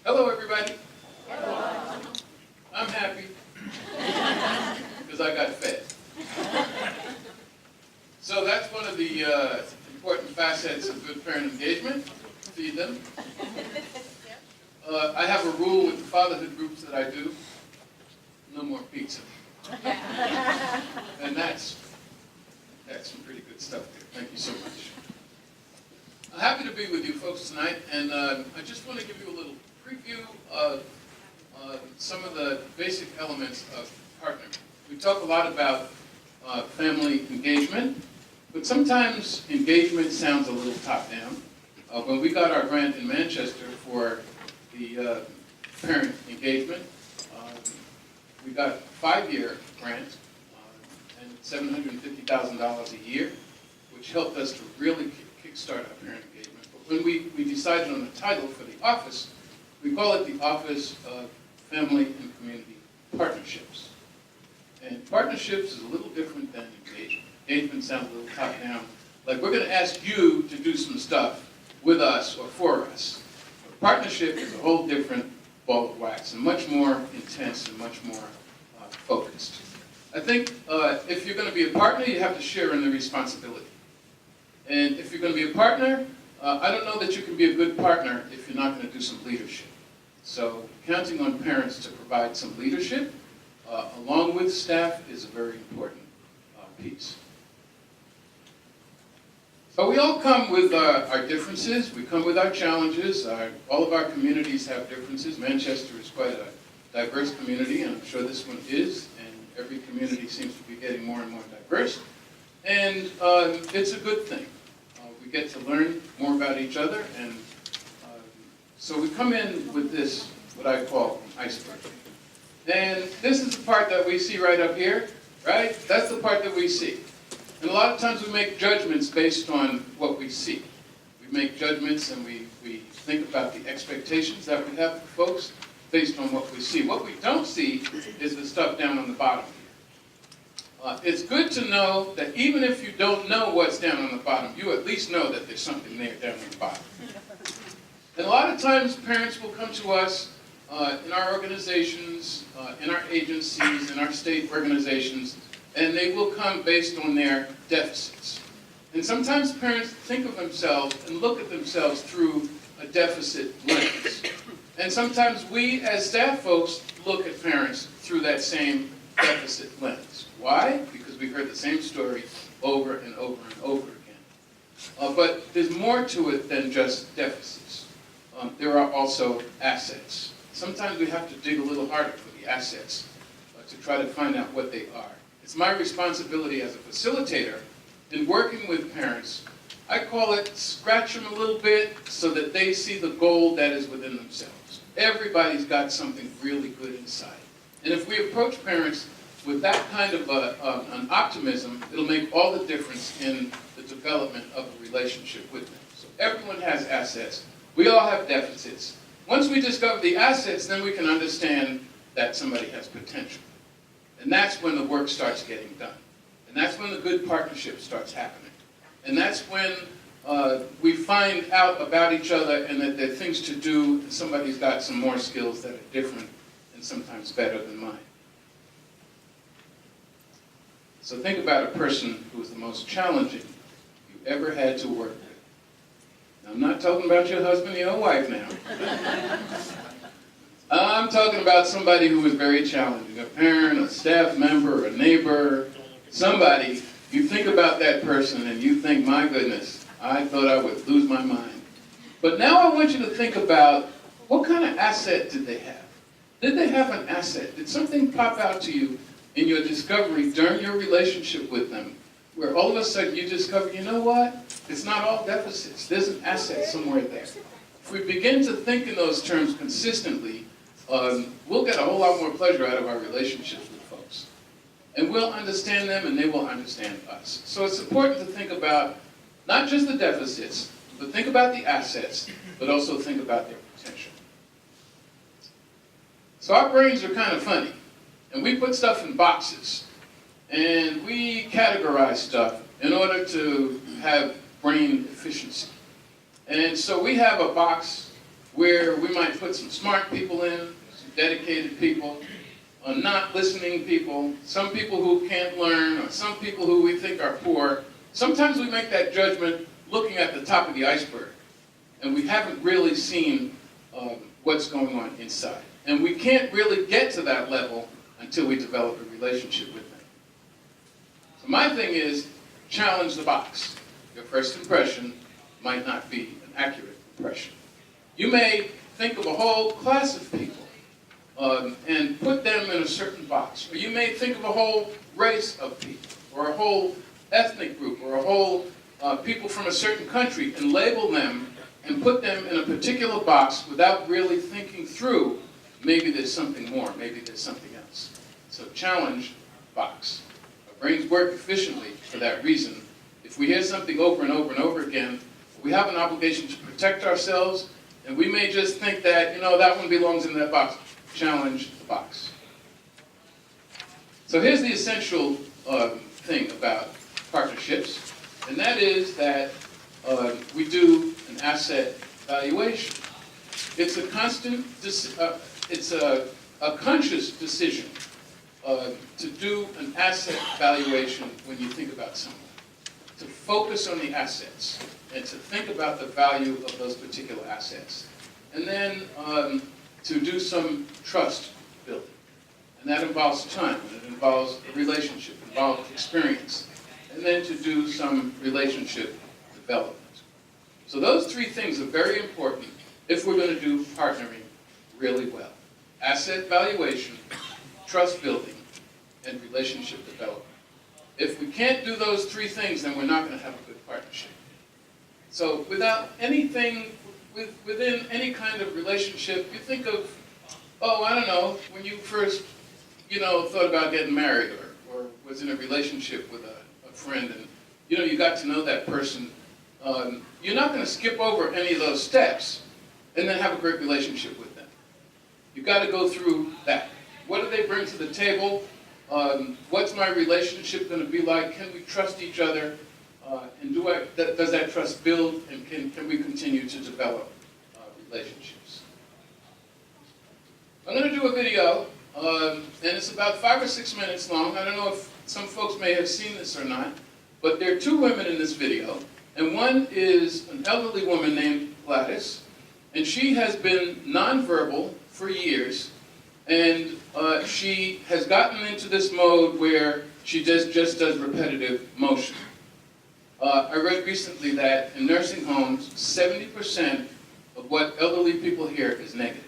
Hello, everybody. I'm happy because I got fed. So that's one of the important facets of good parent engagement, feed them. I have a rule with the fatherhood groups that I do, no more pizza. And that's some pretty good stuff there. Thank you so much. I'm happy to be with you folks tonight, and I just want to give you a little preview of some of the basic elements of partnering. We talk a lot about family engagement, but sometimes engagement sounds a little top-down. When we got our grant in Manchester for the parent engagement, we got a 5-year grant and $750,000 a year, which helped us to really kickstart our parent engagement. But when we decided on the title for the office, we call it the Office of Family and Community Partnerships. And partnerships is a little different than engagement. Engagement sounds a little top-down. Like, we're going to ask you to do some stuff with us or for us. But partnership is a whole different ball of wax and much more intense and much more focused. I think if you're going to be a partner, you have to share in the responsibility. And if you're going to be a partner, I don't know that you can be a good partner if you're not going to do some leadership. So counting on parents to provide some leadership, along with staff, is a very important piece. So we all come with our differences. We come with our challenges. All of our communities have differences. Manchester is quite a diverse community, and I'm sure this one is. And every community seems to be getting more and more diverse. And it's a good thing. We get to learn more about each other, and so we come in with this, what I call an iceberg. And this is the part that we see right up here, right? That's the part that we see. And a lot of times we make judgments based on what we see. We make judgments and we think about the expectations that we have for folks based on what we see. What we don't see is the stuff down on the bottom here. It's good to know that even if you don't know what's down on the bottom, you at least know that there's something there down on the bottom. And a lot of times parents will come to us in our organizations, in our agencies, in our state organizations, and they will come based on their deficits. And sometimes parents think of themselves and look at themselves through a deficit lens. And sometimes we as staff folks look at parents through that same deficit lens. Why? Because we've heard the same story over and over and over again. But there's more to it than just deficits. There are also assets. Sometimes we have to dig a little harder for the assets to try to find out what they are. It's my responsibility as a facilitator in working with parents. I call it scratch them a little bit so that they see the gold that is within themselves. Everybody's got something really good inside. And if we approach parents with that kind of an optimism, it'll make all the difference in the development of a relationship with them. So everyone has assets. We all have deficits. Once we discover the assets, then we can understand that somebody has potential. And that's when the work starts getting done. And that's when the good partnership starts happening. And that's when we find out about each other and that there are things to do, and somebody's got some more skills that are different and sometimes better than mine. So think about a person who is the most challenging you ever had to work with. Now, I'm not talking about your husband or your wife now. I'm talking about somebody who is very challenging, a parent, a staff member, a neighbor, somebody. You think about that person and you think, my goodness, I thought I would lose my mind. But now I want you to think about, what kind of asset did they have? Did they have an asset? Did something pop out to you in your discovery during your relationship with them, where all of a sudden you discover, you know what? It's not all deficits. There's an asset somewhere there. If we begin to think in those terms consistently, we'll get a whole lot more pleasure out of our relationships with folks. And we'll understand them and they will understand us. So it's important to think about not just the deficits, but think about the assets, but also think about their potential. So our brains are kind of funny. And we put stuff in boxes. And we categorize stuff in order to have brain efficiency. And so we have a box where we might put some smart people in, some dedicated people, not listening people, some people who can't learn, or some people who we think are poor. Sometimes we make that judgment looking at the top of the iceberg, and we haven't really seen what's going on inside. And we can't really get to that level until we develop a relationship with them. So my thing is, challenge the box. Your first impression might not be an accurate impression. You may think of a whole class of people and put them in a certain box. Or you may think of a whole race of people, or a whole ethnic group, or a whole people from a certain country, and label them and put them in a particular box without really thinking through, maybe there's something more, maybe there's something else. So challenge box. Our brains work efficiently for that reason. If we hear something over and over and over again, we have an obligation to protect ourselves, and we may just think that, you know, that one belongs in that box. Challenge the box. So here's the essential thing about partnerships, and that is that we do an asset valuation. It's a constant, it's a conscious decision to do an asset valuation when you think about someone. To focus on the assets and to think about the value of those particular assets. And then to do some trust building. And that involves time, and it involves a relationship, it involves experience. And then to do some relationship development. So those three things are very important if we're going to do partnering really well. Asset valuation, trust building, and relationship development. If we can't do those three things, then we're not going to have a good partnership. So without anything, within any kind of relationship, you think of, oh, I don't know, when you first, thought about getting married or was in a relationship with a friend and, you got to know that person. You're not going to skip over any of those steps and then have a great relationship with them. You've got to go through that. What do they bring to the table? What's my relationship going to be like? Can we trust each other? And does that trust build? And can we continue to develop relationships? I'm going to do a video, and it's about 5 or 6 minutes long. I don't know if some folks may have seen this or not, but there are two women in this video, and one is an elderly woman named Gladys, and she has been nonverbal for years. And she has gotten into this mode where she just does repetitive motion. I read recently that in nursing homes, 70% of what elderly people hear is negative.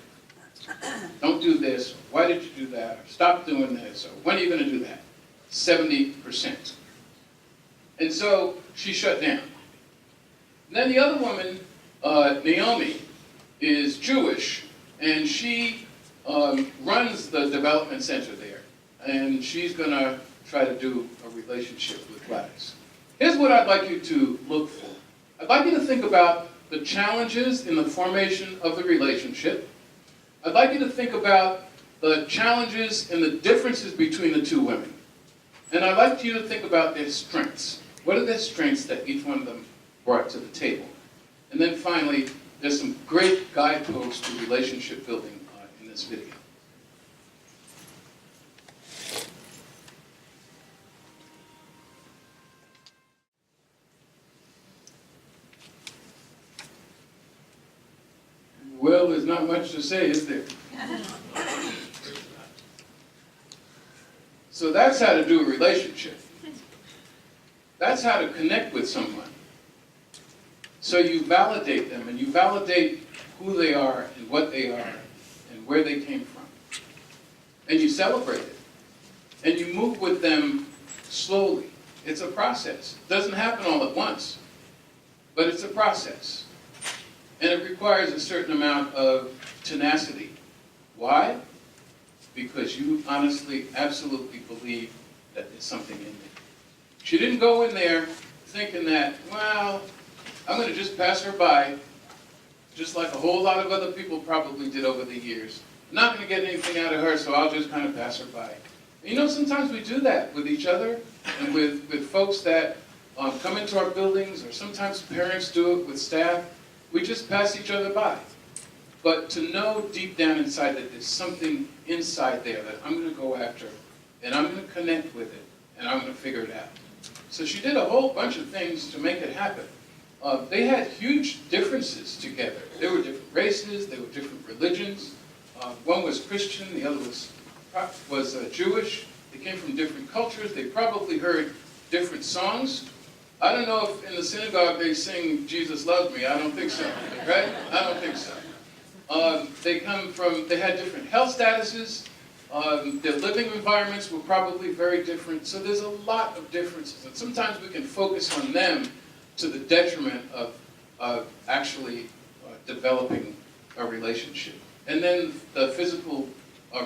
Don't do this, why did you do that, or stop doing this, or when are you going to do that? 70%. And so she shut down. And then the other woman, Naomi, is Jewish, and she runs the development center there, and she's going to try to do a relationship with Gladys. Here's what I'd like you to look for. I'd like you to think about the challenges in the formation of the relationship. I'd like you to think about the challenges and the differences between the two women. And I'd like you to think about their strengths. What are their strengths that each one of them brought to the table? And then finally, there's some great guideposts to relationship building in this video. Well, there's not much to say, is there? So that's how to do a relationship. That's how to connect with someone. So you validate them, and you validate who they are and what they are and where they came from. And you celebrate it. And you move with them slowly. It's a process. It doesn't happen all at once, but it's a process. And it requires a certain amount of tenacity. Why? Because you honestly, absolutely believe that there's something in there. She didn't go in there thinking that, well, I'm going to just pass her by, just like a whole lot of other people probably did over the years. I'm not going to get anything out of her, so I'll just kind of pass her by. And sometimes we do that with each other and with folks that come into our buildings, or sometimes parents do it with staff. We just pass each other by. but to know deep down inside that there's something inside there that I'm going to go after, and I'm going to connect with it, and I'm going to figure it out. So she did a whole bunch of things to make it happen. They had huge differences together. They were different races, they were different religions. One was Christian, the other was Jewish. They came from different cultures. They probably heard different songs. I don't know if in the synagogue they sing "Jesus Loves Me." I don't think so, right? I don't think so. They had different health statuses. Their living environments were probably very different. So there's a lot of differences. And sometimes we can focus on them to the detriment of actually developing a relationship. And then the physical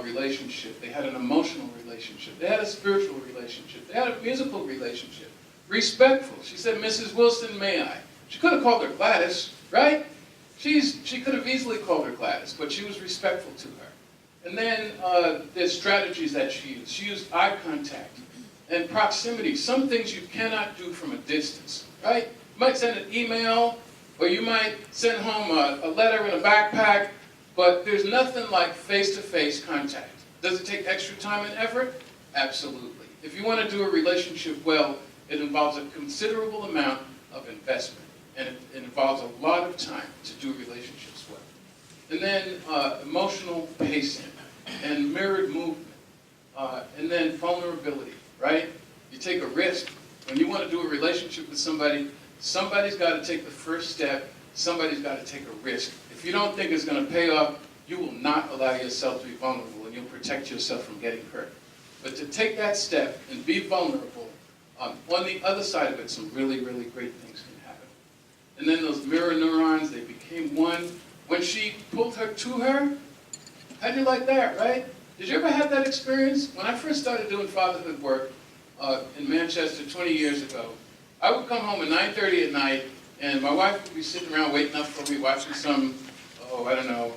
relationship. They had an emotional relationship. They had a spiritual relationship. They had a musical relationship. Respectful. She said, "Mrs. Wilson, may I?" She could have called her Gladys, right? She could have easily called her Gladys, but she was respectful to her. And then there's strategies that she used. She used eye contact and proximity. Some things you cannot do from a distance, right? You might send an email, or you might send home a letter in a backpack, but there's nothing like face-to-face contact. Does it take extra time and effort? Absolutely. If you want to do a relationship well, it involves a considerable amount of investment, and it involves a lot of time to do relationships well. And then emotional pacing and mirrored movement, and then vulnerability, right? You take a risk. When you want to do a relationship with somebody, somebody's got to take the first step. Somebody's got to take a risk. If you don't think it's going to pay off, you will not allow yourself to be vulnerable, and you'll protect yourself from getting hurt. But to take that step and be vulnerable, on the other side of it, some really, really great things can happen. And then those mirror neurons, they became one. When she pulled her to her, how'd you like that, right? Did you ever have that experience? When I first started doing fatherhood work in Manchester 20 years ago, I would come home at 9:30 at night, and my wife would be sitting around waiting up for me, watching some, I don't know,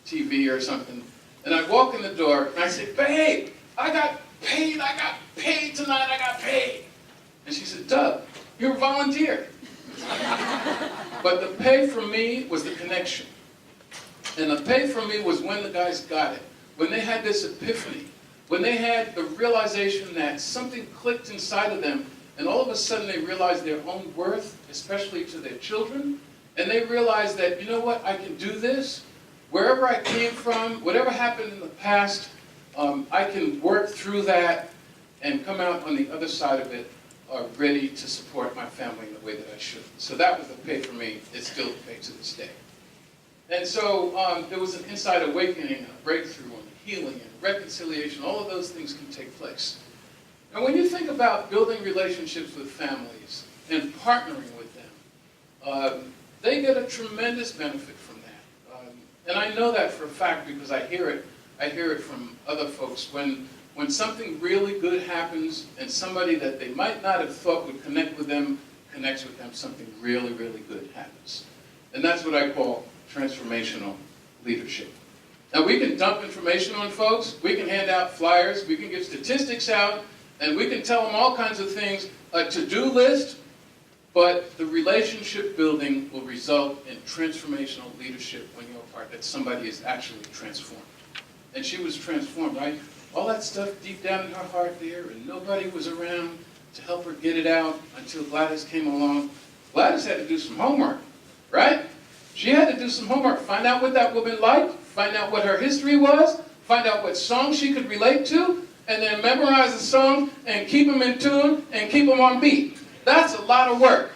TV or something. And I'd walk in the door, and I'd say, "Babe, I got paid tonight, I got paid." And she said, "Doug, you're a volunteer." But the pay for me was the connection. And the pay for me was when the guys got it. When they had this epiphany. When they had the realization that something clicked inside of them, and all of a sudden they realized their own worth, especially to their children. And they realized that, you know what, I can do this. Wherever I came from, whatever happened in the past, I can work through that and come out on the other side of it ready to support my family in the way that I should. So that was the pay for me. It's still the pay to this day. And so there was an inside awakening, and a breakthrough, and healing, and reconciliation. All of those things can take place. And when you think about building relationships with families and partnering with them, they get a tremendous benefit from that. And I know that for a fact because I hear it from other folks. When something really good happens and somebody that they might not have thought would connect with them connects with them, something really, really good happens. And that's what I call transformational leadership. Now, we can dump information on folks, we can hand out flyers, we can give statistics out, and we can tell them all kinds of things, a to-do list, but the relationship building will result in transformational leadership when you're a part that somebody is actually transformed. And she was transformed, right? All that stuff deep down in her heart there, and nobody was around to help her get it out until Gladys came along. Gladys had to do some homework, right? She had to do some homework, find out what that woman liked, find out what her history was, find out what songs she could relate to, and then memorize the songs and keep them in tune and keep them on beat. That's a lot of work.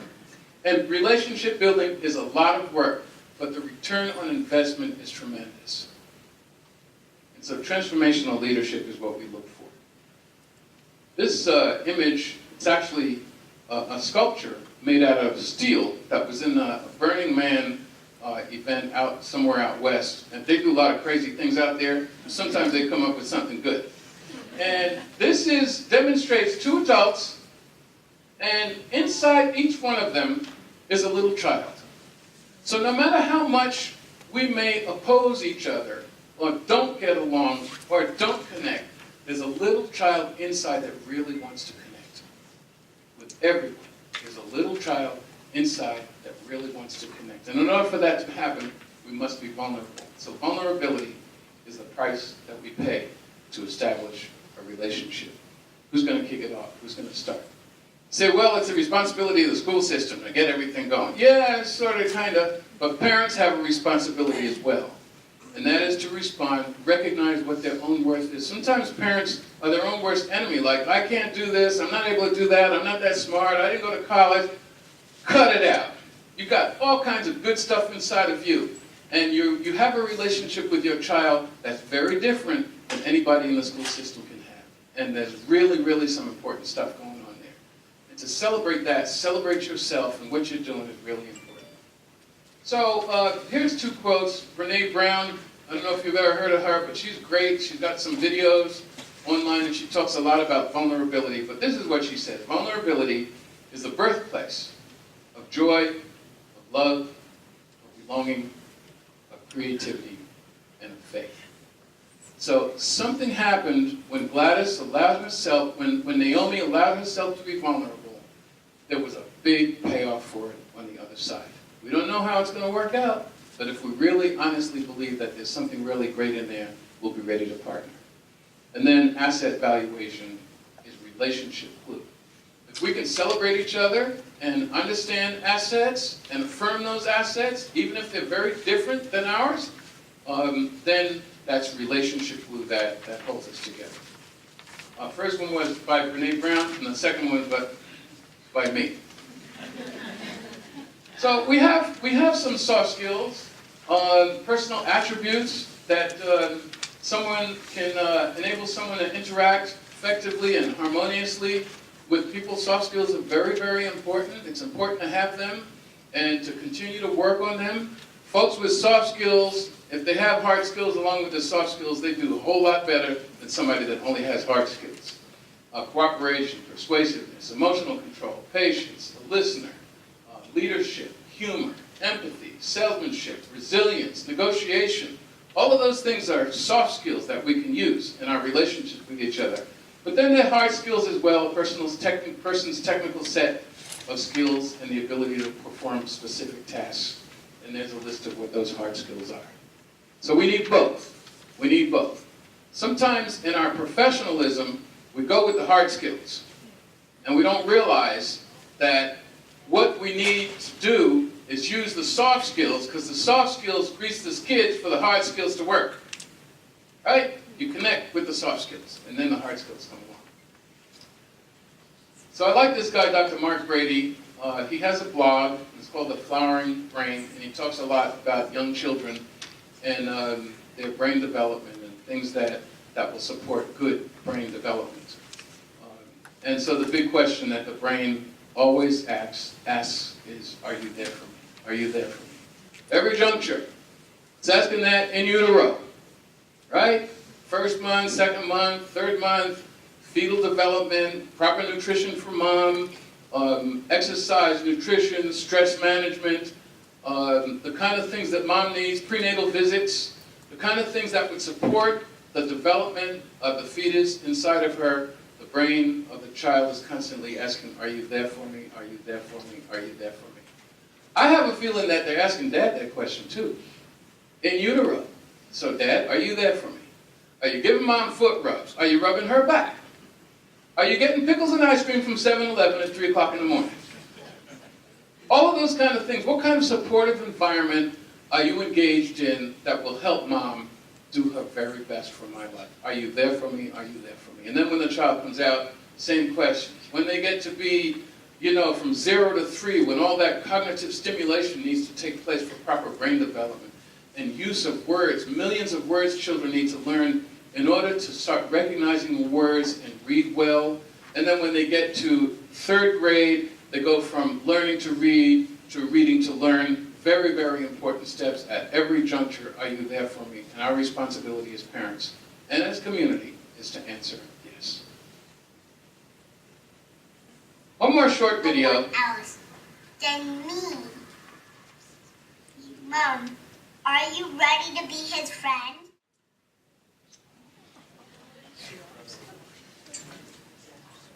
And relationship building is a lot of work, but the return on investment is tremendous. And so transformational leadership is what we look for. This image, it's actually a sculpture made out of steel that was in a Burning Man event out somewhere out west. And they do a lot of crazy things out there. Sometimes they come up with something good. And this demonstrates two adults, and inside each one of them is a little child. So no matter how much we may oppose each other, or don't get along, or don't connect, there's a little child inside that really wants to connect with everyone. There's a little child inside that really wants to connect. And in order for that to happen, we must be vulnerable. So vulnerability is the price that we pay to establish a relationship. Who's going to kick it off? Who's going to start? Say, well, it's the responsibility of the school system to get everything going. Yeah, sort of, kind of, but parents have a responsibility as well. And that is to respond, recognize what their own worth is. Sometimes parents are their own worst enemy, like, I can't do this, I'm not able to do that, I'm not that smart, I didn't go to college. Cut it out. You've got all kinds of good stuff inside of you. And you have a relationship with your child that's very different than anybody in the school system can have. And there's really, really some important stuff going on there. And to celebrate that, celebrate yourself and what you're doing is really important. So here's two quotes. Brene Brown, I don't know if you've ever heard of her, but she's great. She's got some videos online and she talks a lot about vulnerability. But this is what she says. Vulnerability is the birthplace of joy, of love, of belonging, of creativity, and of faith. So something happened when Gladys allowed herself, when Naomi allowed herself to be vulnerable, there was a big payoff for it on the other side. We don't know how it's going to work out, but if we really honestly believe that there's something really great in there, we'll be ready to partner. And then asset valuation is relationship glue. If we can celebrate each other and understand assets and affirm those assets, even if they're very different than ours, then that's relationship glue that holds us together. First one was by Brene Brown, and the second one was by me. So we have some soft skills, personal attributes that someone can enable someone to interact effectively and harmoniously with people. Soft skills are very, very important. It's important to have them and to continue to work on them. Folks with soft skills, if they have hard skills along with the soft skills, they do a whole lot better than somebody that only has hard skills. Cooperation, persuasiveness, emotional control, patience, the listener, leadership, humor, empathy, salesmanship, resilience, negotiation. All of those things are soft skills that we can use in our relationship with each other. But then there are hard skills as well, a person's technical set of skills and the ability to perform specific tasks. And there's a list of what those hard skills are. So we need both. We need both. Sometimes in our professionalism, we go with the hard skills. And we don't realize that what we need to do is use the soft skills, because the soft skills grease the skids for the hard skills to work. Right? You connect with the soft skills, and then the hard skills come along. So I like this guy, Dr. Mark Brady. He has a blog. It's called The Flowering Brain, and he talks a lot about young children and their brain development and things that will support good brain development. And so the big question that the brain always asks is, are you there for me? Are you there for me? Every juncture, it's asking that in utero, right? First month, second month, third month, fetal development, proper nutrition for mom, exercise, nutrition, stress management, the kind of things that mom needs, prenatal visits, the kind of things that would support the development of the fetus inside of her. The brain of the child is constantly asking, are you there for me? Are you there for me? Are you there for me? I have a feeling that they're asking Dad that question too, in utero. So Dad, are you there for me? Are you giving Mom foot rubs? Are you rubbing her back? Are you getting pickles and ice cream from 7-Eleven at 3 o'clock in the morning? All of those kind of things. What kind of supportive environment are you engaged in that will help Mom do her very best for my life? Are you there for me? Are you there for me? And then when the child comes out, same questions. When they get to be, from 0 to 3, when all that cognitive stimulation needs to take place for proper brain development and use of words, millions of words children need to learn in order to start recognizing the words and read well. And then when they get to 3rd grade, they go from learning to read to reading to learn. Very, very important steps at every juncture. Are you there for me? And our responsibility as parents and as community is to answer yes. One more short video. Else than me. Mom, are you ready to be his friend?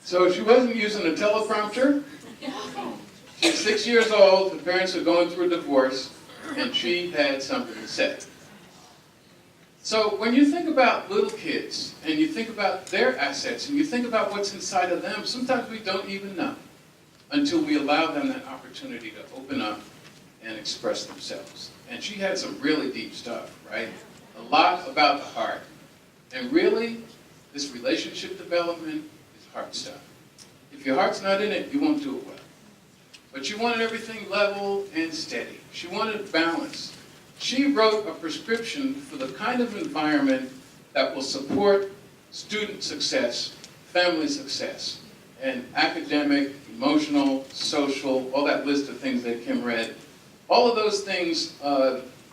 So she wasn't using a teleprompter. She's 6 years old. Her parents are going through a divorce. and she had something to say. So when you think about little kids, and you think about their assets, and you think about what's inside of them, sometimes we don't even know until we allow them that opportunity to open up and express themselves. And she had some really deep stuff, right? A lot about the heart. And really, this relationship development is heart stuff. If your heart's not in it, you won't do it well. But she wanted everything level and steady. She wanted balance. She wrote a prescription for the kind of environment that will support student success, family success, and academic, emotional, social, all that list of things that Kim read. All of those things,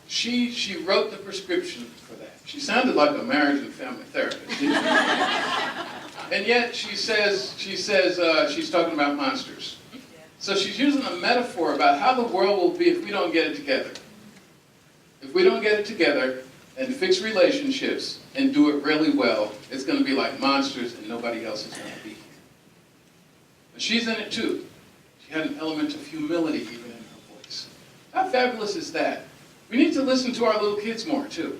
she wrote the prescription for that. She sounded like a marriage and family therapist, didn't she? And yet she says she's talking about monsters. So she's using a metaphor about how the world will be if we don't get it together. If we don't get it together and fix relationships and do it really well, it's going to be like monsters and nobody else is going to be here. But she's in it too. She had an element of humility even in her voice. How fabulous is that? We need to listen to our little kids more too.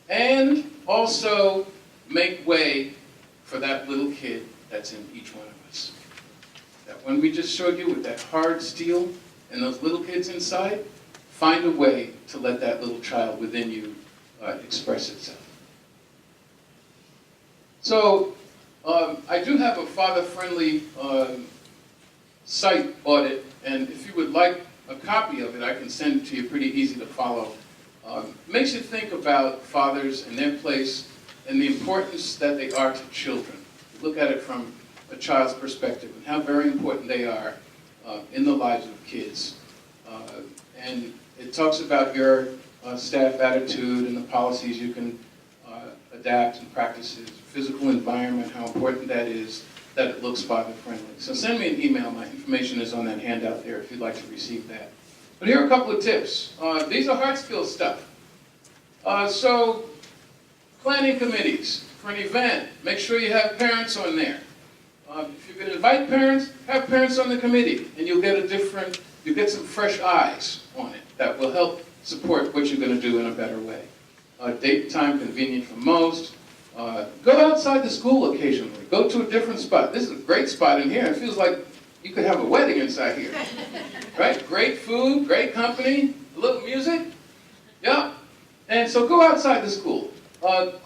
And also make way for that little kid that's in each one of us. That when we just showed you with that hard steel and those little kids inside, find a way to let that little child within you express itself. So I do have a father-friendly site audit, and if you would like a copy of it, I can send it to you, pretty easy to follow. Makes you think about fathers and their place and the importance that they are to children. Look at it from a child's perspective and how very important they are in the lives of kids. And it talks about your staff attitude and the policies you can adapt and practices, physical environment, how important that is, that it looks father-friendly. So send me an email. My information is on that handout there if you'd like to receive that. But here are a couple of tips. These are hard skills stuff. So planning committees for an event, make sure you have parents on there. If you can invite parents, have parents on the committee, and you'll get some fresh eyes on it that will help support what you're going to do in a better way. Date and time convenient for most. Go outside the school occasionally. Go to a different spot. This is a great spot in here. It feels like you could have a wedding inside here. Right? Great food, great company, a little music. Yeah. And so go outside the school.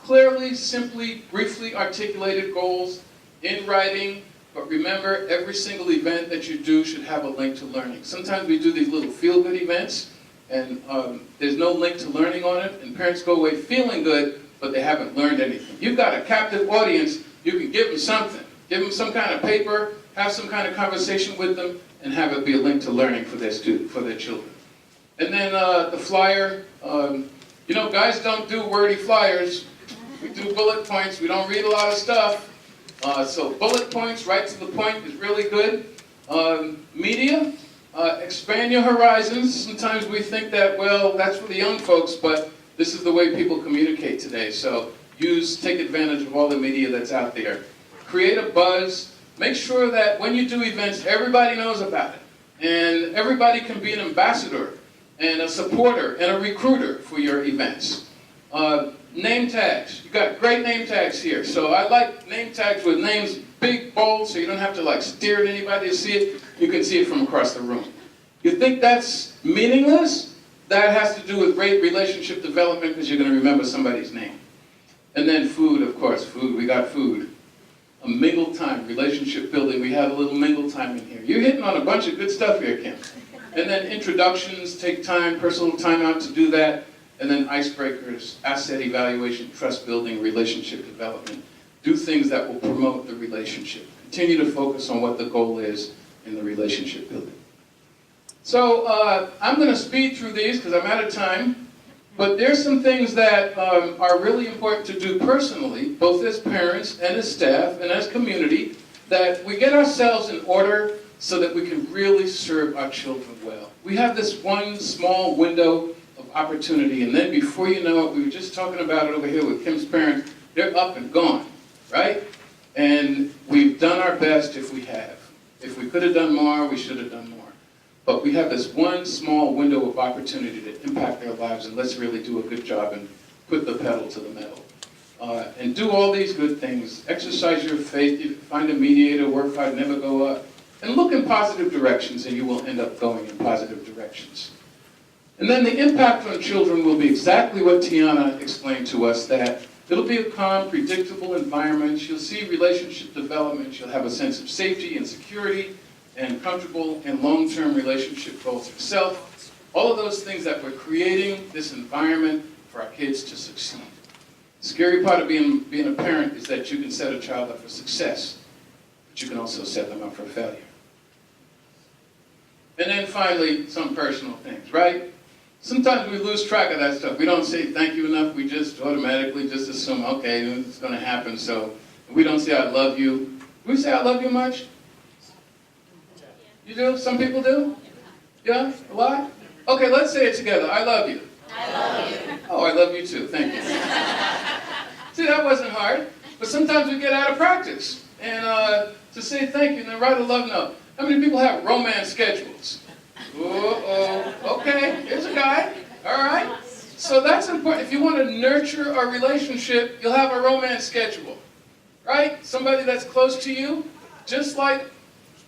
Clearly, simply, briefly articulated goals in writing, but remember, every single event that you do should have a link to learning. Sometimes we do these little feel-good events, and there's no link to learning on it, and parents go away feeling good, but they haven't learned anything. You've got a captive audience, you can give them something. Give them some kind of paper, have some kind of conversation with them, and have it be a link to learning for their children. And then the flyer, you know, guys don't do wordy flyers. We do bullet points. We don't read a lot of stuff. So bullet points, right to the point, is really good. Media, expand your horizons. Sometimes we think that, well, that's for the young folks, but this is the way people communicate today. So take advantage of all the media that's out there. Create a buzz. Make sure that when you do events, everybody knows about it. And everybody can be an ambassador and a supporter and a recruiter for your events. Name tags. You got great name tags here. So I like name tags with names big, bold, so you don't have to like stare at anybody to see it. You can see it from across the room. You think that's meaningless? That has to do with great relationship development because you're going to remember somebody's name. And then food, of course. Food. We got food. A mingle time, relationship building. We had a little mingle time in here. You're hitting on a bunch of good stuff here, Kim. And then introductions, take time, personal time out to do that. And then icebreakers, asset evaluation, trust building, relationship development. Do things that will promote the relationship. Continue to focus on what the goal is in the relationship building. So I'm going to speed through these because I'm out of time. But there's some things that are really important to do personally, both as parents and as staff and as community, that we get ourselves in order so that we can really serve our children well. We have this one small window of opportunity, and then before you know it, we were just talking about it over here with Kim's parents, they're up and gone, right? And we've done our best if we have. If we could have done more, we should have done more. But we have this one small window of opportunity to impact their lives, and let's really do a good job and put the pedal to the metal. And do all these good things. Exercise your faith, find a mediator, work hard, never go up. And look in positive directions, and you will end up going in positive directions. And then the impact on children will be exactly what Tiana explained to us, that it'll be a calm, predictable environment. You'll see relationship development. You'll have a sense of safety and security and comfortable and long-term relationship goals yourself. All of those things that we're creating this environment for our kids to succeed. The scary part of being a parent is that you can set a child up for success, but you can also set them up for failure. And then finally, some personal things, right? Sometimes we lose track of that stuff. We don't say thank you enough. We just automatically just assume, okay, it's going to happen. So we don't say I love you. Do we say I love you much? You do? Some people do? Yeah? A lot? Okay, let's say it together. I love you. I love you. Oh, I love you too. Thank you. See, that wasn't hard. But sometimes we get out of practice. And to say thank you and then write a love note. How many people have romance schedules? Okay, here's a guy. All right. So that's important. If you want to nurture a relationship, you'll have a romance schedule. Right? Somebody that's close to you, just like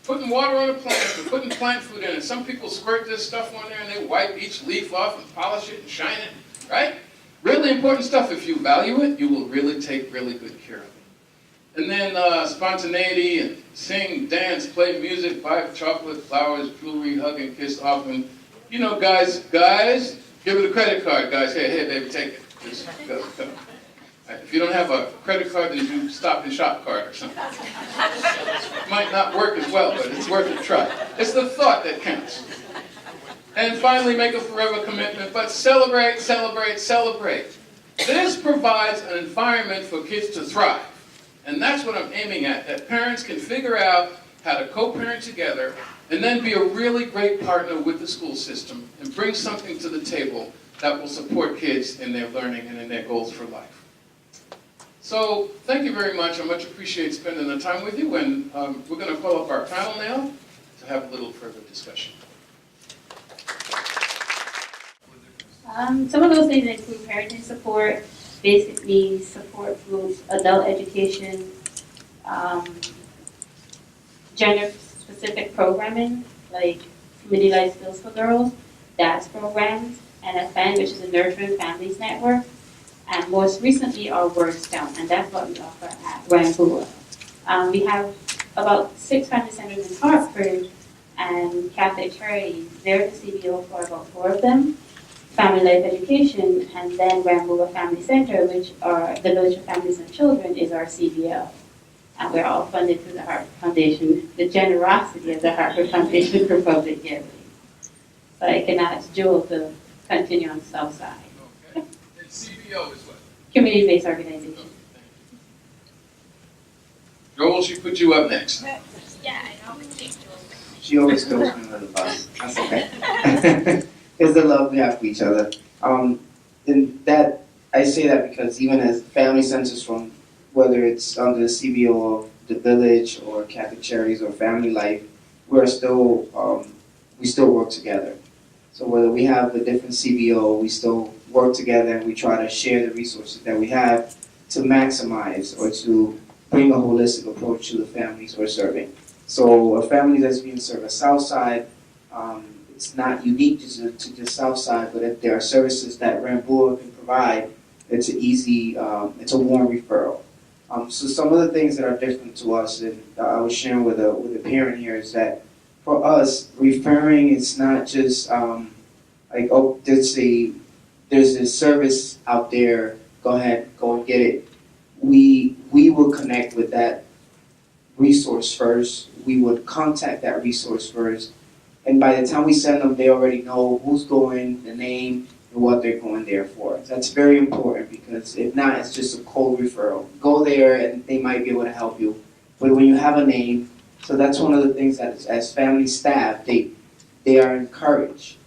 putting water on a plant or putting plant food in it. Some people squirt this stuff on there and they wipe each leaf off and polish it and shine it. Right? Really important stuff. If you value it, you will really take really good care of it. And then spontaneity and sing, dance, play music, buy chocolate, flowers, jewelry, hug and kiss often. You know, guys, give it a credit card, guys. Hey, baby, take it. Just go. Right, if you don't have a credit card, then you Stop and Shop card or something. It might not work as well, but it's worth a try. It's the thought that counts. And finally, make a forever commitment, but celebrate, celebrate, celebrate. This provides an environment for kids to thrive. And that's what I'm aiming at, that parents can figure out how to co-parent together and then be a really great partner with the school system and bring something to the table that will support kids in their learning and in their goals for life. So thank you very much. I much appreciate spending the time with you, and we're going to call up our panel now to have a little further discussion. Some of those things include parenting support, basic needs, support groups, adult education, gender-specific programming, like Community Life Skills for Girls, DAS programs, NFN, which is a Nurturing Families Network, and most recently our Words Count, and that's what we offer at Rambula. We have about 6 family centers in Hartford and Catholic Charities. They're the CBO for about 4 of them. Family Life Education, and then Rambula Family Center, which are the Village of Families and Children, is our CBL. And we're all funded through the Hartford Foundation, the generosity of the Hartford Foundation for Public Giving. So I can ask Joel to continue on the south side. Okay. And CBO is what? Community-based organization. Joel, she put you up next. Yeah, I know. She always throws me under the bus. That's okay. It's the love we have for each other. And that I say that because even as family centers, from whether it's under the CBO of the Village or Catholic Charities or Family Life, we still work together. So whether we have a different CBO, we still work together and we try to share the resources that we have to maximize or to bring a holistic approach to the families we're serving. So a family that's being served at Southside, it's not unique to the Southside, but if there are services that Rambula can provide, it's an easy, it's a warm referral. So some of the things that are different to us, and I was sharing with a parent here, is that for us, referring, it's not just like, oh, there's a service out there, go ahead, go and get it. We will connect with that resource first. We would contact that resource first. And by the time we send them, they already know who's going, the name, and what they're going there for. That's very important, because if not, it's just a cold referral. Go there and they might be able to help you. But when you have a name, so that's one of the things that as family staff, they are encouraged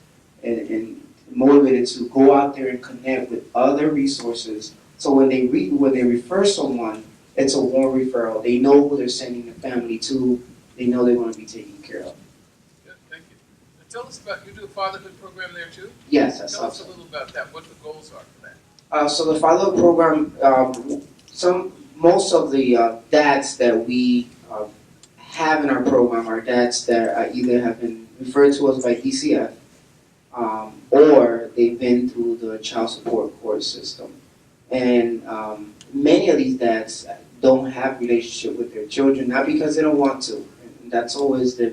and motivated to go out there and connect with other resources. So when they refer someone, it's a warm referral. They know who they're sending the family to. They know they're going to be taken care of. Good, thank you. Tell us about, you do a fatherhood program there too? Yes, that's Tell us a awesome. little about that, what the goals are for that. So the fatherhood program, most of the dads that we have in our program are dads that either have been referred to us by DCF, or they've been through the child support court system. And many of these dads don't have relationship with their children, not because they don't want to. And that's always the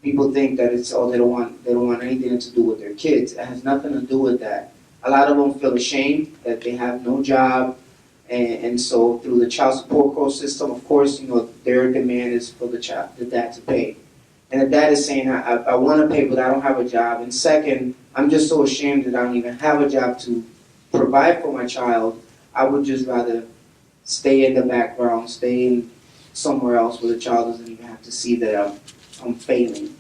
people think that it's they don't want anything to do with their kids. It has nothing to do with that. A lot of them feel ashamed that they have no job, and so through the child support court system, of course, their demand is for the dad to pay. And the dad is saying, I want to pay, but I don't have a job. And second, I'm just so ashamed that I don't even have a job to provide for my child. I would just rather stay in the background, stay in somewhere else where the child doesn't even have to see that I'm failing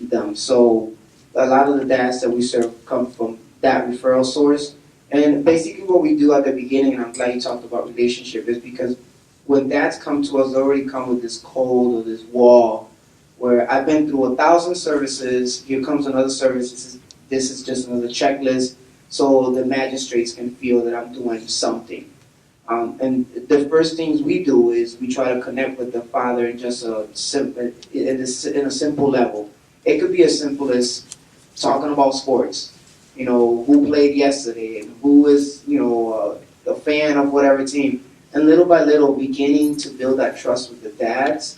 them. So a lot of the dads that we serve come from that referral source. And basically what we do at the beginning, and I'm glad you talked about relationship, is because when dads come to us, they already come with this code or this wall where I've been through 1,000 services, here comes another service, this is just another checklist, so the magistrates can feel that I'm doing something. And the first things we do is we try to connect with the father in just in a simple level. It could be as simple as talking about sports. Who played yesterday, and who is, a fan of whatever team. And little by little, beginning to build that trust with the dads.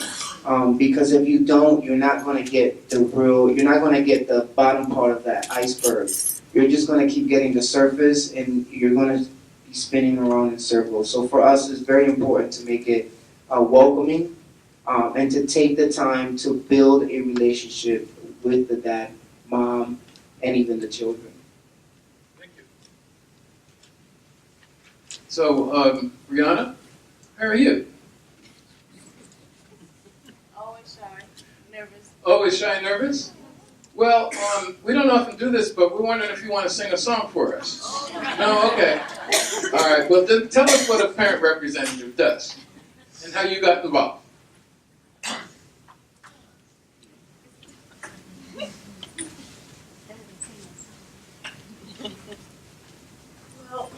Because if you don't, you're not going to get you're not going to get the bottom part of that iceberg. You're just going to keep getting the surface, and you're going to be spinning around in circles. So for us, it's very important to make it welcoming, and to take the time to build a relationship with the dad, mom, and even the children. Thank you. So, Brianna, how are you? Always shy, nervous. Always shy and nervous? Well, we don't often do this, but we're wondering if you want to sing a song for us. No? Okay. All right. Well, then tell us what a parent representative does and how you got involved. Well,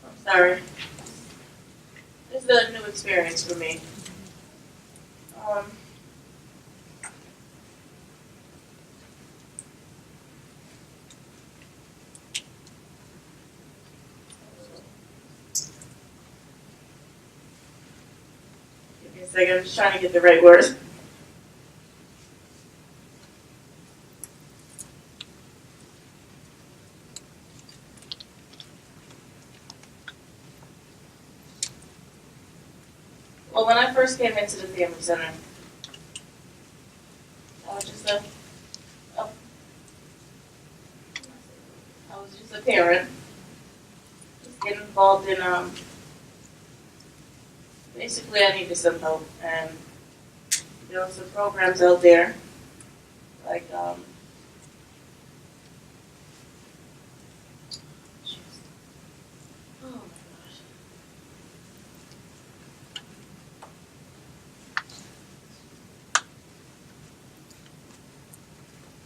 I'm sorry. This is a new experience for me. Give me a second, I'm just trying to get the right words. Well, when I first came into the Family Center, I was just a parent, just getting involved in, basically I needed some help, and there were some programs out there, like, oh my gosh.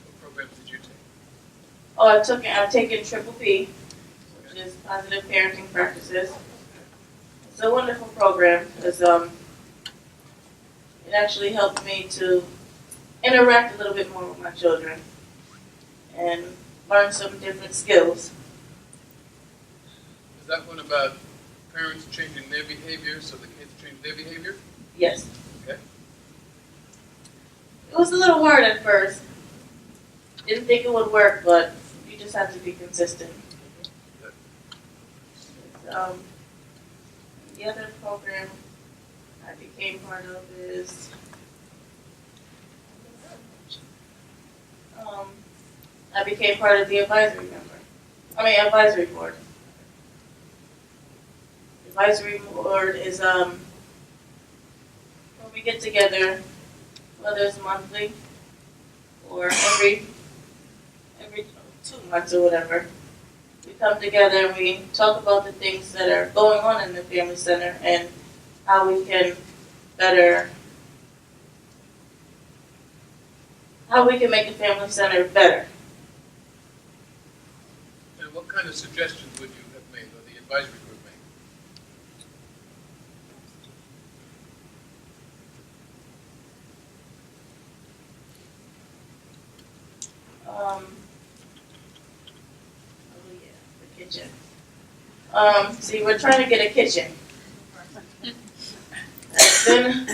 What programs did you take? Oh, I've taken Triple P, which is Positive Parenting Practices. It's a wonderful program because it actually helped me to interact a little bit more with my children and learn some different skills. Is that one about parents changing their behavior so the kids change their behavior? Yes. Okay. It was a little hard at first. Didn't think it would work, but you just have to be consistent. The other program I became part of is I became part of the advisory board. The advisory board is when we get together, whether it's monthly or every 2 months or whatever. We come together and we talk about the things that are going on in the Family Center and how we can better, how we can make the family center better. And what kind of suggestions would you have made, or the advisory group made? Oh yeah, the kitchen. See, we're trying to get a kitchen. That's been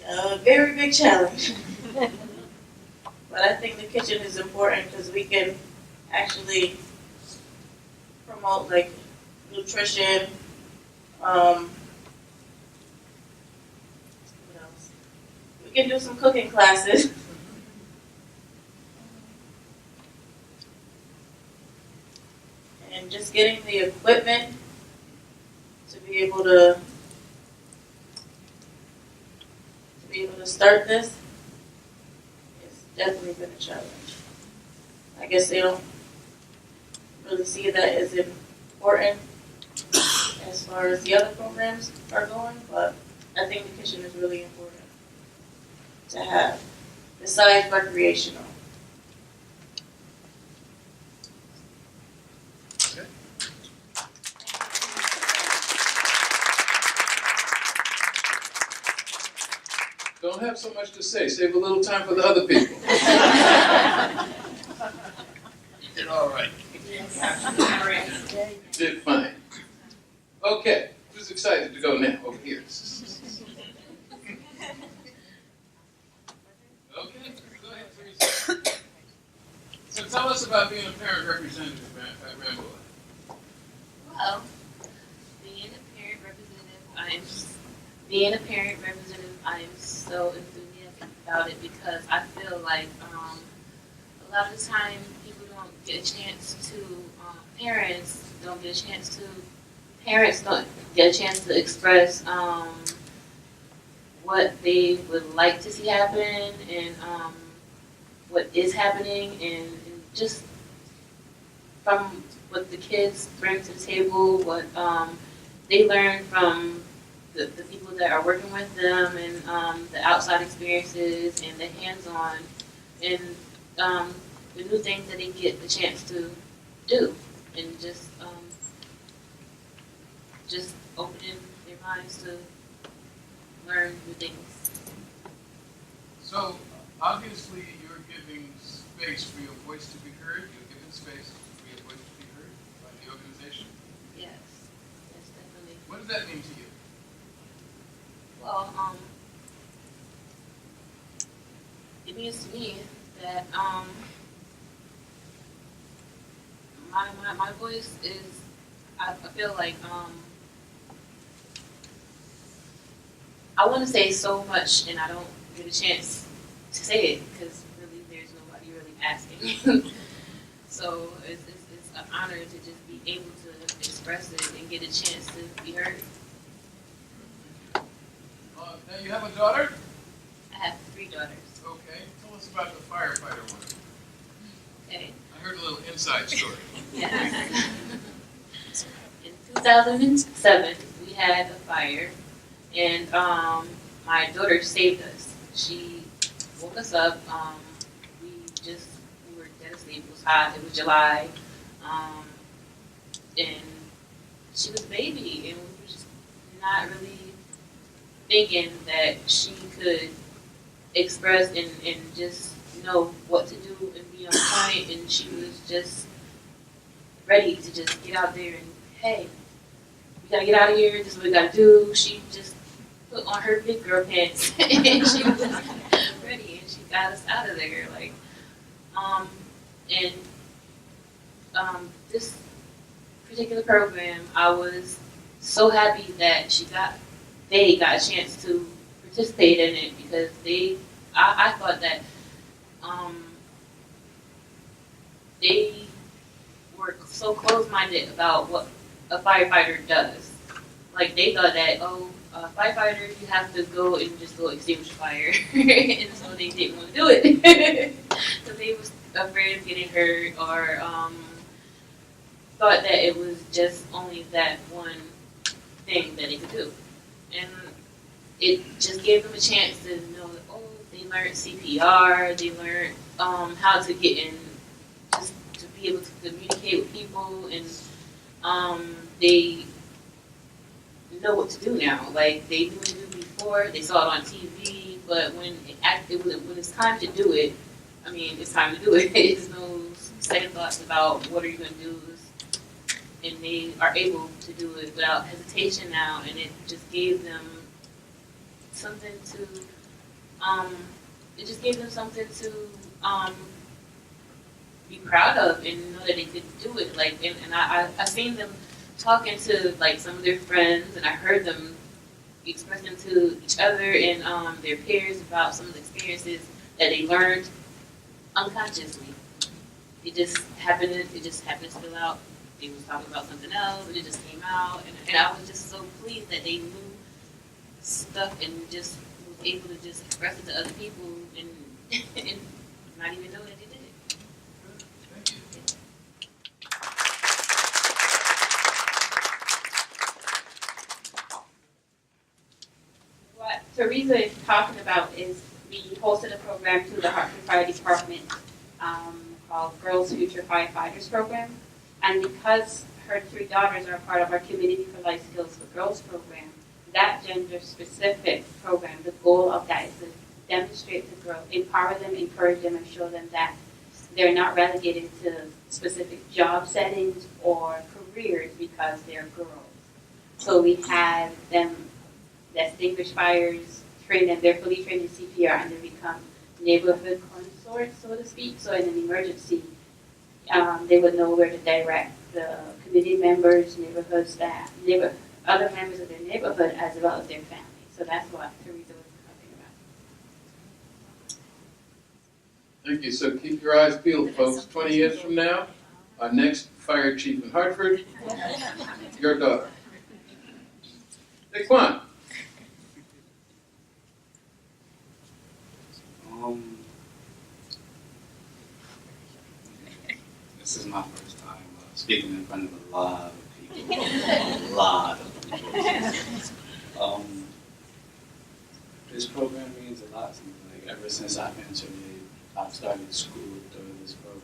a very big challenge. But I think the kitchen is important because we can actually promote like nutrition. What else? We can do some cooking classes. And just getting the equipment to be able to start this has definitely been a challenge. I guess they don't really see that as important as far as the other programs are going, but I think the kitchen is really important to have besides recreational. Don't have so much to say. Save a little time for the other people. You did all right. Did fine. Okay, who's excited to go now? Over here. Okay, go ahead, Teresa. So tell us about being a parent representative at Rambo. Well, being a parent representative, I'm so enthusiastic about it because I feel like a lot of the time people don't get a chance to, parents don't get a chance to express what they would like to see happen and what is happening and just from what the kids bring to the table, what they learn from the people that are working with them and the outside experiences and the hands-on and the new things that they get the chance to do and just opening their minds to learn new things. So obviously you're giving space for your voice to be heard. You're giving space for your voice to be heard by the organization. Yes, yes, definitely. What does that mean to you? Well, it means to me that my voice is, I feel like I want to say so much and I don't get a chance to say it because really there's nobody really asking. So it's an honor to just be able to express it and get a chance to be heard. Now you have a daughter? I have 3 daughters. Okay. Tell us about the firefighter one. Okay. I heard a little inside story. Yes. In 2007, we had a fire, and my daughter saved us. She woke us up. We were dead asleep. It was hot. It was July, and she was a baby, and we were just not really thinking that she could express and just know what to do and be on point, and she was just ready to just get out there and, hey, we gotta get out of here, this is what we gotta do. She just put on her big girl pants and she was ready and she got us out of there. This particular program, I was so happy that they got a chance to participate in it because I thought that they were so close-minded about what a firefighter does. Like they thought that, a firefighter, you have to go and just go extinguish a fire, and so they didn't want to do it. So they was afraid of getting hurt or thought that it was just only that one thing that they could do. And it just gave them a chance to know that, oh, they learned CPR, they learned how to get in, just to be able to communicate with people, and they know what to do now. Like, they knew what to do before, they saw it on TV, but when when it's time to do it, I mean, it's time to do it. There's no second thoughts about what are you going to do, and they are able to do it without hesitation now, and it just gave them something to, be proud of and know that they could do it. Like, and I seen them talking to like some of their friends, and I heard them expressing to each other and their peers about some of the experiences that they learned unconsciously. It just happened to spill out. They was talking about something else, and it just came out, and I was just so pleased that they knew stuff and just was able to just express it to other people and, and not even know that they did it. Thank you. What Teresa is talking about is we hosted a program through the Hartford Fire Department called Girls Future Firefighters Program. And because her 3 daughters are part of our Community for Life Skills for Girls program, that gender-specific program, the goal of that is to demonstrate to girls, empower them, encourage them, and show them that they're not relegated to specific job settings or careers because they're girls. So we had them extinguish fires, train them, they're fully trained in CPR, and they become neighborhood consorts, so to speak. So in an emergency, they would know where to direct the community members, neighborhood staff, other members of their neighborhood, as well as their family. So that's what Teresa was talking about. Thank you. So keep your eyes peeled, folks. 20 years from now, our next fire chief in Hartford, your daughter. Daquan. This is my first time speaking in front of a lot of people. A lot of people. This program means a lot to me. Like, ever since I've entered it, I've started school through this program.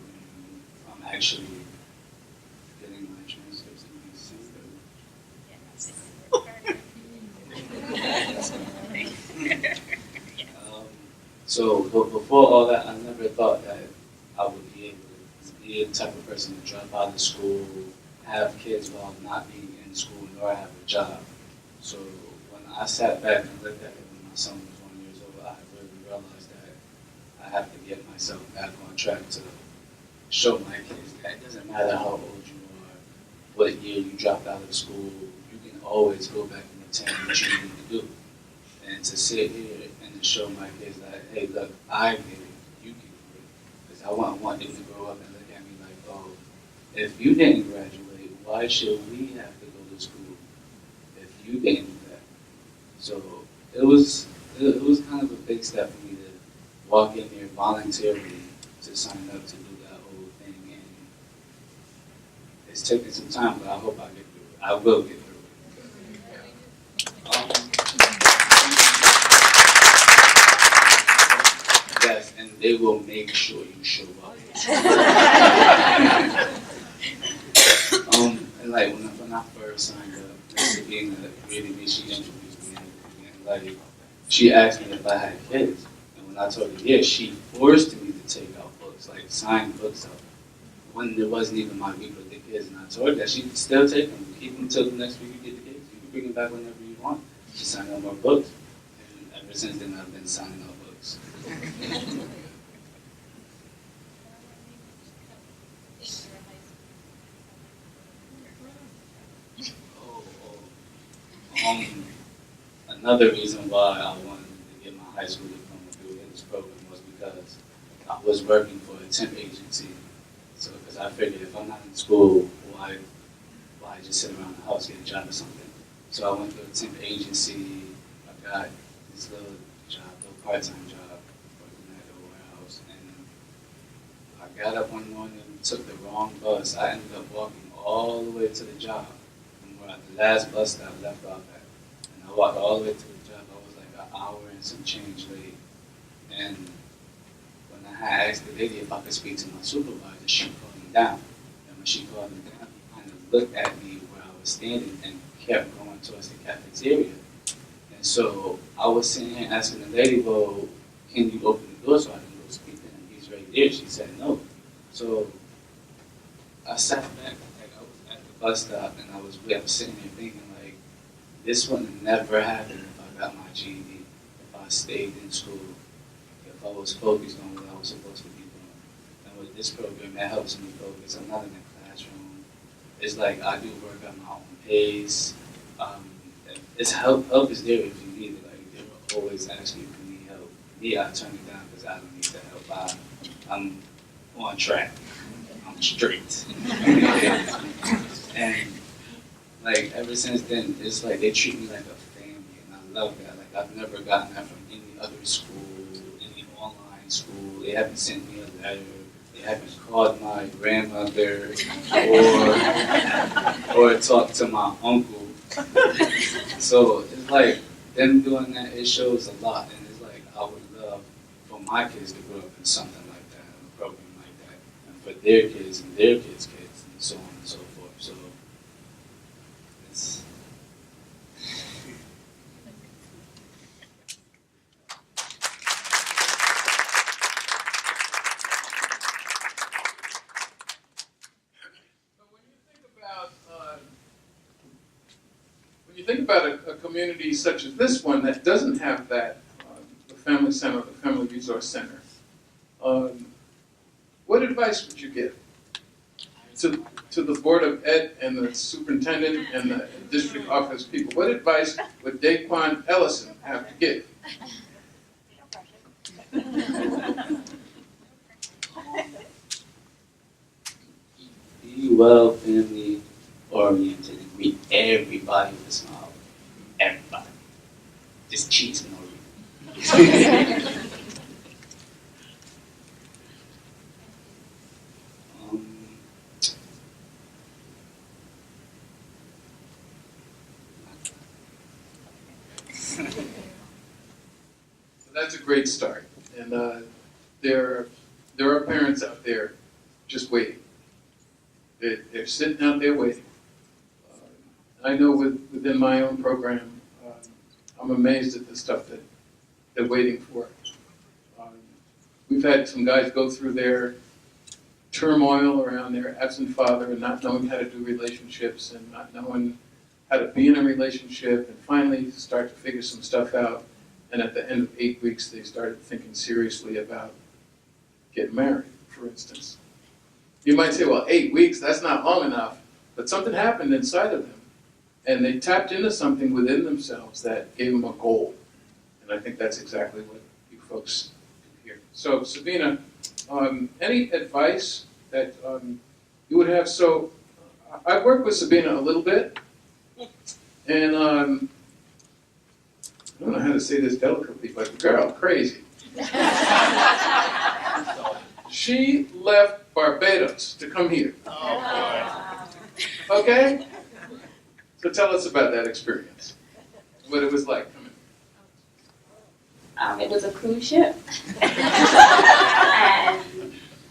I'm actually getting my transcripts in December. So, but before all that, I never thought that I would be able to be the type of person to drop out of school, have kids while not being in school, nor have a job. So when I sat back and looked at it when my son was 1 year old, I really realized that I have to get myself back on track to show my kids that it doesn't matter how old you are, what year you dropped out of school, you can always go back and attain what you need to do. And to sit here and to show my kids that, hey, look, I did it, you can do it. Because I want them to grow up and look at me like, oh, if you didn't graduate, why should we have to go to school if you didn't do that? So it was kind of a big step for me to walk in here voluntarily to sign up to do that whole thing. And it's taken some time, but I hope I get through it. I will get through it. Yes, and they will make sure you show up. And like when I first signed up, Mr. Being really me, she introduced me and like she asked me if I had kids, and when I told her yes, she forced me to take out books, like sign books out. When there wasn't even my week with the kids, and I told her that she could still take them, keep them till the next week you get the kids. You can bring them back whenever you want. Just sign out more books, and ever since then I've been signing out books. Another reason why I wanted to get my high school diploma through this program was because I was working for a temp agency. So, because I figured if I'm not in school, why just sit around the house, get a job or something? So I went to a temp agency. I got this little job, little part-time job, working at a warehouse. And I got up one morning and took the wrong bus. I ended up walking all the way to the job from where the last bus stop I left off at. And I walked all the way to the job. I was like an hour and some change late. And when I had asked the lady if I could speak to my supervisor, she called me down. And when she called me down, he kind of looked at me where I was standing and kept going towards the cafeteria. And so I was sitting here asking the lady, well, can you open the door so I can go speak to him? He's right there. She said no. So I sat back, like I was at the bus stop, and I was sitting there thinking, like, this would have never happened if I got my GED, if I stayed in school, if I was focused on what I was supposed to be doing. And with this program, that helps me focus. I'm not in the classroom. It's like I do work at my own pace. It's help is there if you need it. Like, they will always ask you if you need help. Me, I turn it down because I don't need the help. I'm on track. I'm straight. And like ever since then, it's like they treat me like a family, and I love that. Like I've never gotten that from any other school, any online school. They haven't sent me a letter. They haven't called my grandmother or talked to my uncle. So it's like them doing that. It shows a lot, and it's like I would love for my kids to grow up in something like that, in a program like that, and for their kids and their kids' kids, and so on and so forth. So it's. When you think about a community such as this one that doesn't have that, the Family Center, the Family Resource Center, what advice would you give to the Board of Ed and the superintendent and the district office people? What advice would Daquan Ellison have to give? Be well family oriented and greet everybody with a smile. Everybody. Just cheese and no reason. So that's a great start. And there are parents out there just waiting. They're sitting out there waiting. I know within my own program, I'm amazed at the stuff that they're waiting for. We've had some guys go through their turmoil around their absent father and not knowing how to do relationships and not knowing how to be in a relationship and finally start to figure some stuff out. And at the end of 8 weeks, they started thinking seriously about getting married, for instance. You might say, well, 8 weeks, that's not long enough. But something happened inside of them. And they tapped into something within themselves that gave them a goal. And I think that's exactly what you folks do here. So, Sabina, any advice that you would have? So, I've worked with Sabina a little bit. And I don't know how to say this delicately, but the girl, crazy. She left Barbados to come here. Okay? So tell us about that experience, what it was like coming. It was a cruise ship, and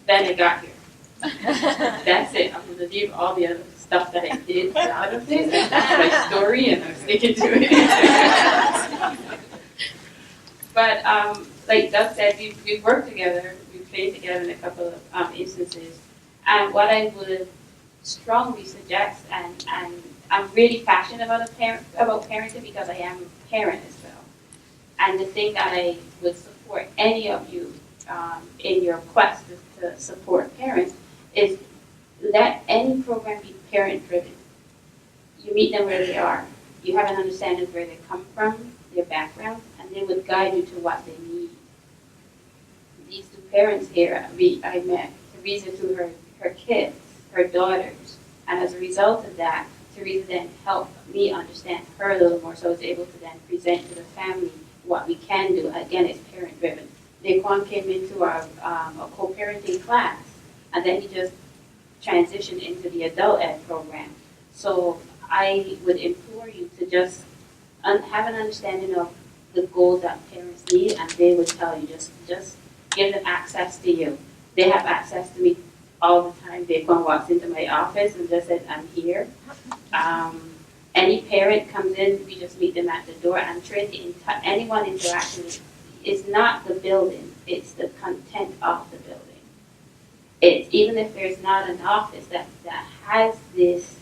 then it got here. That's it. I'm going to leave all the other stuff that I did out of it. That's my story, and I'm sticking to it. But like Doug said, we've worked together. We've played together in a couple of instances. And what I would strongly suggest, and I'm really passionate about parenting because I am a parent as well. And the thing that I would support any of you in your quest to support parents is let any program be parent-driven. You meet them where they are. You have an understanding of where they come from, their background, and they would guide you to what they need. These two parents here, I met Teresa through her kids, her daughters, and as a result of that, Teresa then helped me understand her a little more, so I was able to then present to the family what we can do. Again, it's parent-driven. Daquan came into our a co-parenting class, and then he just transitioned into the adult ed program. So I would implore you to just have an understanding of the goals that parents need, and they would tell you, just give them access to you. They have access to me all the time. They come walks into my office and just said, I'm here. Any parent comes in, we just meet them at the door and try to anyone interacting with is not the building, it's the content of the building. It's even if there's not an office that has this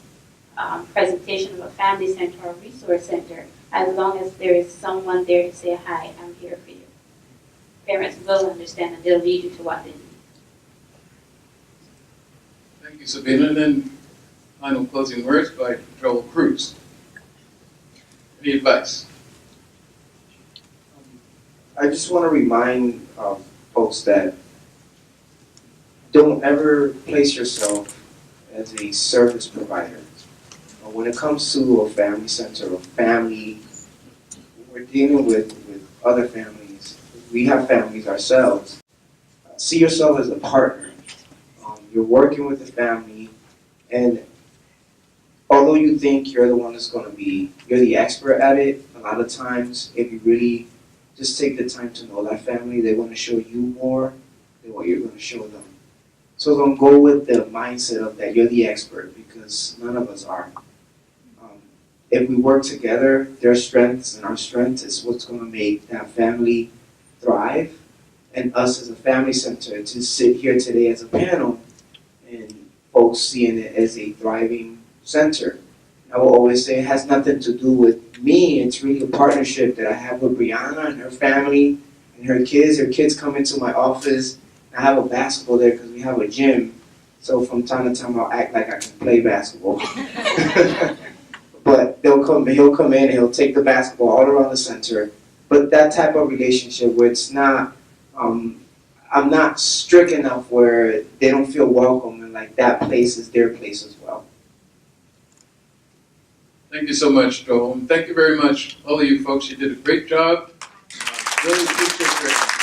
presentation of a family center or resource center, as long as there is someone there to say, hi, I'm here for you. Parents will understand and they'll lead you to what they need. Thank you, Sabina. And then final closing words by Joel Cruz. Any advice? I just want to remind folks that don't ever place yourself as a service provider. When it comes to a family center or family, we're dealing with other families. We have families ourselves. See yourself as a partner. You're working with the family, and although you think you're the one that's going to be, you're the expert at it, a lot of times, if you really just take the time to know that family, they want to show you more than what you're going to show them. So don't go with the mindset of that you're the expert, because none of us are. If we work together, their strengths and our strengths is what's going to make that family thrive. And us as a family center to sit here today as a panel and folks seeing it as a thriving center. I will always say it has nothing to do with me. It's really a partnership that I have with Brianna and her family and her kids. Her kids come into my office. I have a basketball there because we have a gym. So from time to time I'll act like I can play basketball. But he'll come in and he'll take the basketball all around the center. But that type of relationship where it's not, I'm not strict enough where they don't feel welcome, and like that place is their place as well. Thank you so much, Joel. And thank you very much, all of you folks. You did a great job. Really appreciate your